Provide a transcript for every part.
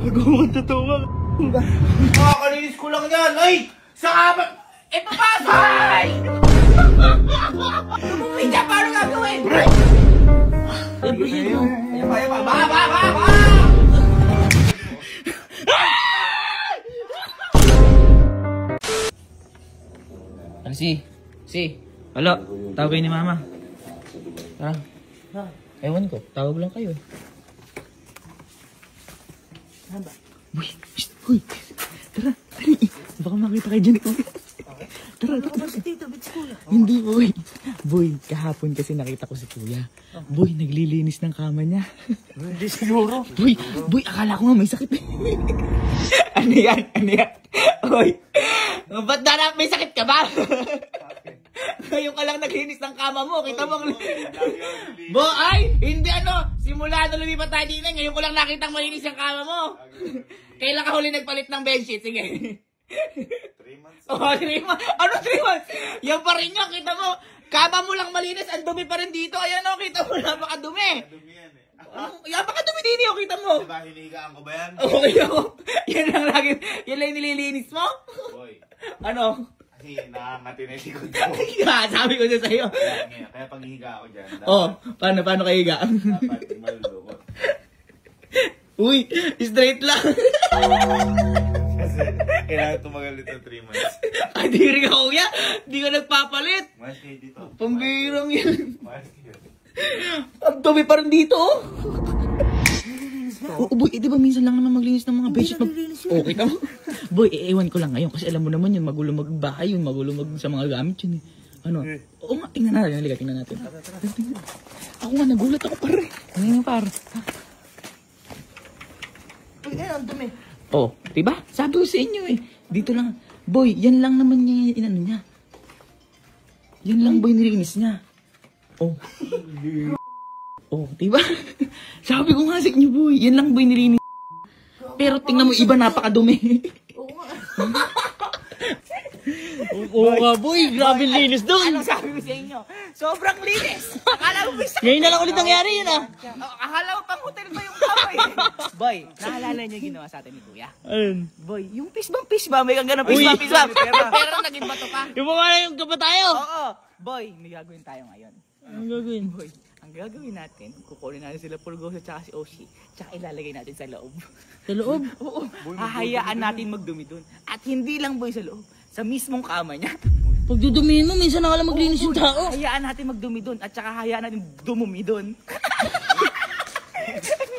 Gawang totoo ka. Kakalinis ko lang yan. Ay! Saka ba? Eh, papasok! Ay! Tumumay ka, paano gagawin? Ayan pa. Ba! Si. Wala, tawag kayo ni Mama. Tara. Ewan ko, tawag lang kayo. Uy, huy. Tara. Baka makita kayo dyan. Tara. Hindi, boy. Boy, kahapon kasi nakita ko si Kuya. Boy, naglilinis ng kama niya. Hindi siguro. Boy, akala ko nga may sakit. Ano yan? Oy, ba't na may sakit ka ba? Ngayon ka lang naglinis ng kama mo. Kita mo. Boy, hindi simula na lumipat tayo din. Ngayon ko lang nakitang malinis yung kama mo. Kailan ka huli nagpalit ng bedsheet? Sige. 3 months. Oh, 3 months. Ano 3 months? Yan pa rin nga. Kita mo. Kama mo lang malinis. Ang dumi pa rin dito. Ayan o. Kita mo. Napakadumi. Dumi yan eh. Napakadumi din yun. Kita mo. Diba hinihigaan ko ba yan? Okay ako. Yan lang lagi. Yan lang nililinis mo. Boy. Ano? Kasi nakangati na yung likod ko. Sabi ko na sa'yo. Kaya pag hihiga ako dyan. Oh, paano kahiga? Dapat malulukot. Uy, straight lang. Kasi kailangan tumagal dito 3 months. Ay, di rin ako kuya. Di ka nagpapalit. Mas kayo dito. Pambirang yan. Mas kayo. Ang dumi pa rin dito. Oo, boy, di ba minsan lang naman maglinis ng mga bedsheet? Okay ka mo? Boy, ewan ko lang ngayon kasi alam mo naman yun, magulo magbahay yun, magulo sa mga gamit yun eh. Ano? Oo nga, tingnan natin. Halika, tingnan natin. Ako nga, nagulat ako pare. Ano yung pare? Uy, ang dumi. Oh, diba? Sabi ko sa inyo eh. Dito lang. Boy, yan lang naman niya, inano niya. Yan lang boy nilinis niya. Oh. Oh, diba? Sabi ko nga sa inyo boy, yan lang boy nilinis. Pero tingnan mo, iba napakadumi. Oo nga boy, grabe linis doon. Anong sabi ko sa inyo? Sobrang linis. Akala mo bisa. Ngayon na lang ulit nangyari yun ah. Akala mo pang hotel pa yung kamay. Boy, naalala niyo ginawa sa atin ni Kuya? Ayun. Boy, yung fish ba? May kang ganun fish ba? Pero naging bato ka. Yung mga yung kapa tayo. Oo. Boy, may gagawin tayo ngayon. Anong gagawin? Boy, ang gagawin natin, kukunin natin sila Pulgoso at si Oshi, tsaka ilalagay natin sa loob. Sa loob? Oo. Hahayaan natin magdumi doon. At hindi lang boy sa loob, sa mismong kama niya. Pagdudumihin mo, minsan na nga lang maglinis yung tao. Hayaan natin magdumi doon at tsaka hayaan natin dumumi doon.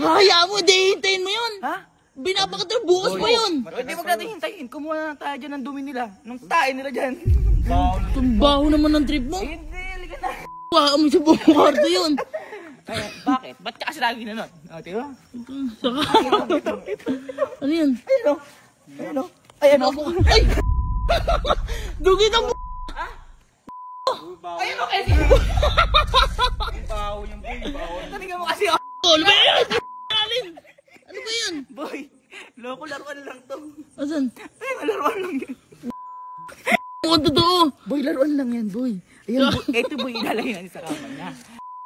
Hayaan mo, hintayin mo yun. Ha? Binapakataw, bukas pa yun. Hindi wag natin hintayin. Kumuha na tayo dyan ng dumi nila. Nung tayo nila dyan. Tumbaho naman ng trip mo. Hindi, halika na. Kami sa buong kwarto yun. Kaya, bakit? Ba't ka kasi lagi na nun? O, diba? Saka. Ano yan? Ayun o. Ayun o. Ayun o. Ay! Dugit ang ha? Ayun o kasi. Baho yung boy. Taningan mo kasi o. Ano ba yan? Ano ba yan? Boy, loko laruan lang to. Asan? Ay, laruan lang yan. Ang totoo. Boy, laruan lang yan, boy. Ayan, boy. Ito, boy, ilalagay natin sa kama niya.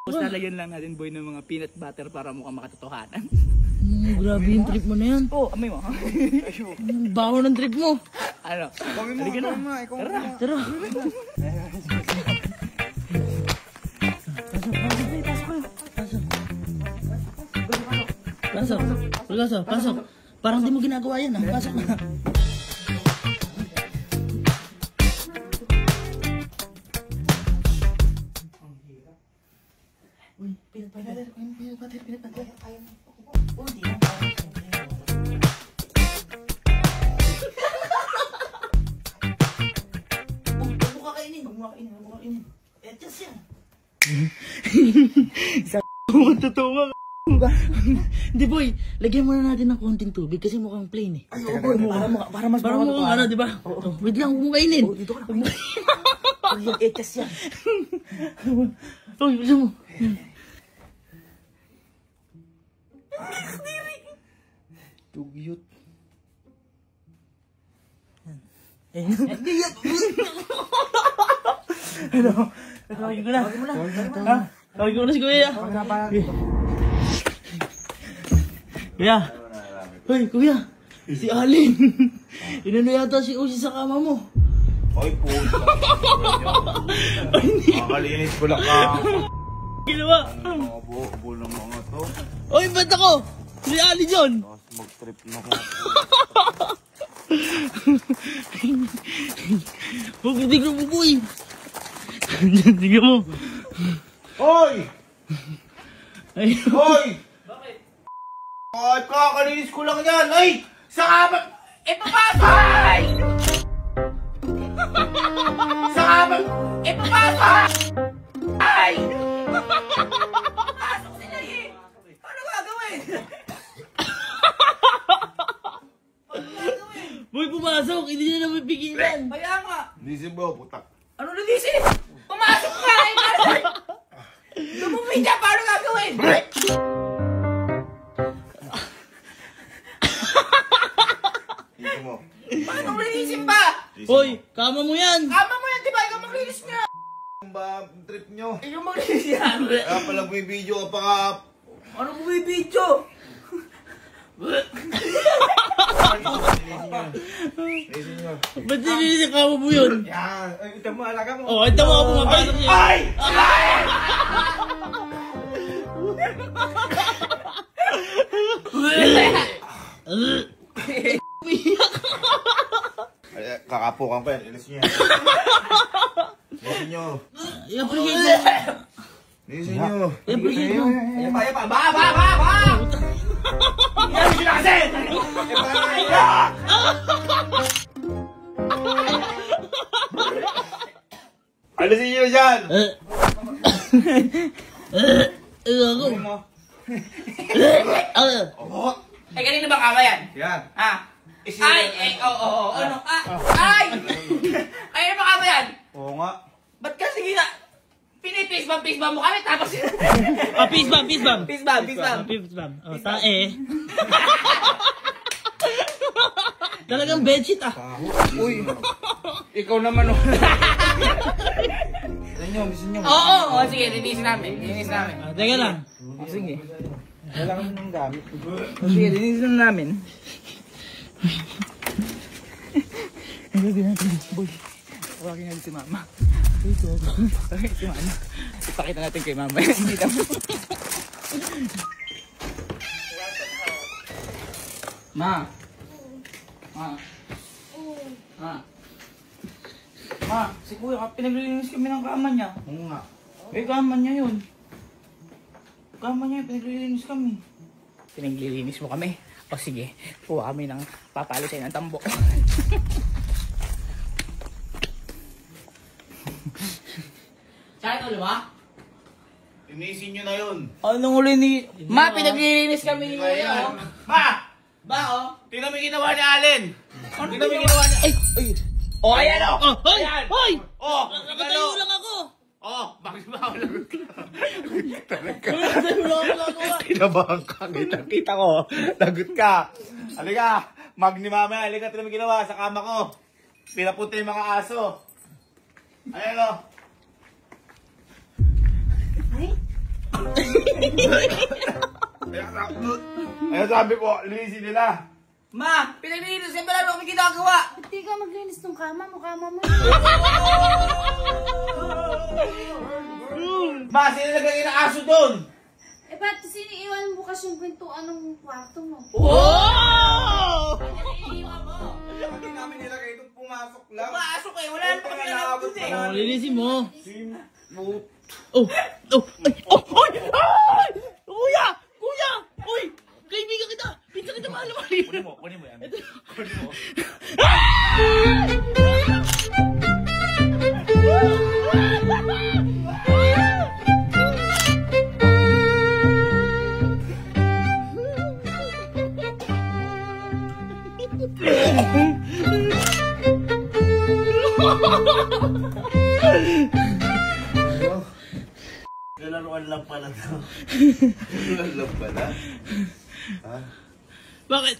Tapos lalagyan lang natin, boy, ng mga peanut butter para mukhang makatotohanan. Grabe yung trip mo na yan. Oo, amoy mo. Baho ng trip mo. Ano? Halika na. Tara. Pasok. Parang di mo ginagawa yan, ha? Pasok na. Uy, peanut butter. Oh, di lang. Huwag mo kakainin. Etos yan. Sa totoo nga. Hindi boy, lagyan muna natin ng konting tubig kasi mukhang plain eh. Ay, boy, para mas mukhang ano, di ba? Wait lang, huwag mo kainin. Dito ka na. Uy, yung etos yan. Uy, bilisan mo. Tugyot. Ano? Tawagin ko na. Tawagin ko na si Kuya. Kuya. Hoy, kuya. Si Alin. Inano yata si Uzi sa kama mo. Ay, puta. Makakalinis ko lang ka. Ginawa. Mga buo ng mga to. Hoy, ba't ako? Si Ali John. Tapos mag-trip na ko. Huwag hindi ko bubuy. Tignan mo. Hoy! Ay, Hoy! Bakit? Ay, kakalinis ko lang yan. Ay! Saka ba? Papasok! Saka ba? Papasok! Ay! pasok sila eh. Paano gagawin? Boy, pumasok. Hindi niya naman pigilan. Kaya nga. Lisip mo, putak. Ano na disip? Pumasok ka eh. Lumumid ka. Paano gagawin? Lisip mo. Paano releasin pa? Hoy, kama mo yan. Kama mo yan, di ba? Ikaw mag-release niya. Ano ba ang trip nyo? Ikaw mag-release yan. Kaya pala may video ka pa ka. Ano mo may video? Lisip nyo. Ba't nililis ang kama mo yun? Yan. Ay, ito mo, alaga mo. Oh, ito mo ako pumapasok niya. Ay! Ay, kakapukan ko yan. Ilis nyo yan. Lisip nyo. I-appreciate mo. Lisip nyo. I-appreciate mo. Ba! Yan sila kasi! Alisin nyo dyan! Ako. Oh! Eh, kanina ba kama yan? Yan. Ah. Ay, oo. Ano? Ay! Ay, ano ba kama yan? Oo nga. Ba't kasi pinipisbam mo kami tapos... Pisbam. Pisbam. Oh, tae. Talagang bedsheet ah. Uy! Ikaw naman oh. Lisin nyo. Oo, sige, linisin namin. Teka lang. Sige. Wala kami ng gamit. Sige, linisin namin. Ang gagawin natin, boy. Tawagin natin si mama. Tawagin si mama. Ipakita natin kay mama. Hindi na mo. Ma, si kuya, pinaglilinis kami ng kama niya. Oo nga. Eh, kama niya yun. Pinaglilinis kami. Pinaglilinis mo kami? O sige, kuha kami ng papalo sa'yo ng tambo. Saan ulo ba? Linisin nyo na yun. Anong uli ni... Ma, pinaglilinis kami ni kuya. Oh. Ma! Ba, oh? Tingnan mo yung ginawa ni Allen. Ano ginawa niya? Ay! Oh, ayan o! Oh, hoy! Ayan. Hoy! Oh! Nakatayo lang ako! Oh! Bakit ba ako lagot ka? Nakatayo lang ako! Kinabahan ka. Kita ko. Lagot ka. Halika. Magni mama. Halika. Tingnan mo yung ginawa sa kama ko. Pinapunta yung mga aso. Ayan o. Ayan sabi ko. Linisin nila. Ma, pinaglilinis ka pala kami ginagawa! Hindi ka maglinis ng kama mo yun. Ma, sino naglagay ng aso doon? Eh, ba't siniiwan mo bukas yung pintuan ng kwarto mo? Wow! Hindi namin nilagay doon. Pumasok lang. Pumasok eh! Wala na kami alam doon eh! Oh, linisin mo! Simut. Ay! Kuya! Uy! Kaibigan kita! Pinsan kita mahal. Kunin mo yan. Kunin mo. Lalaruan lang pala to. Lalaruan lang pala? Ha? Bakit?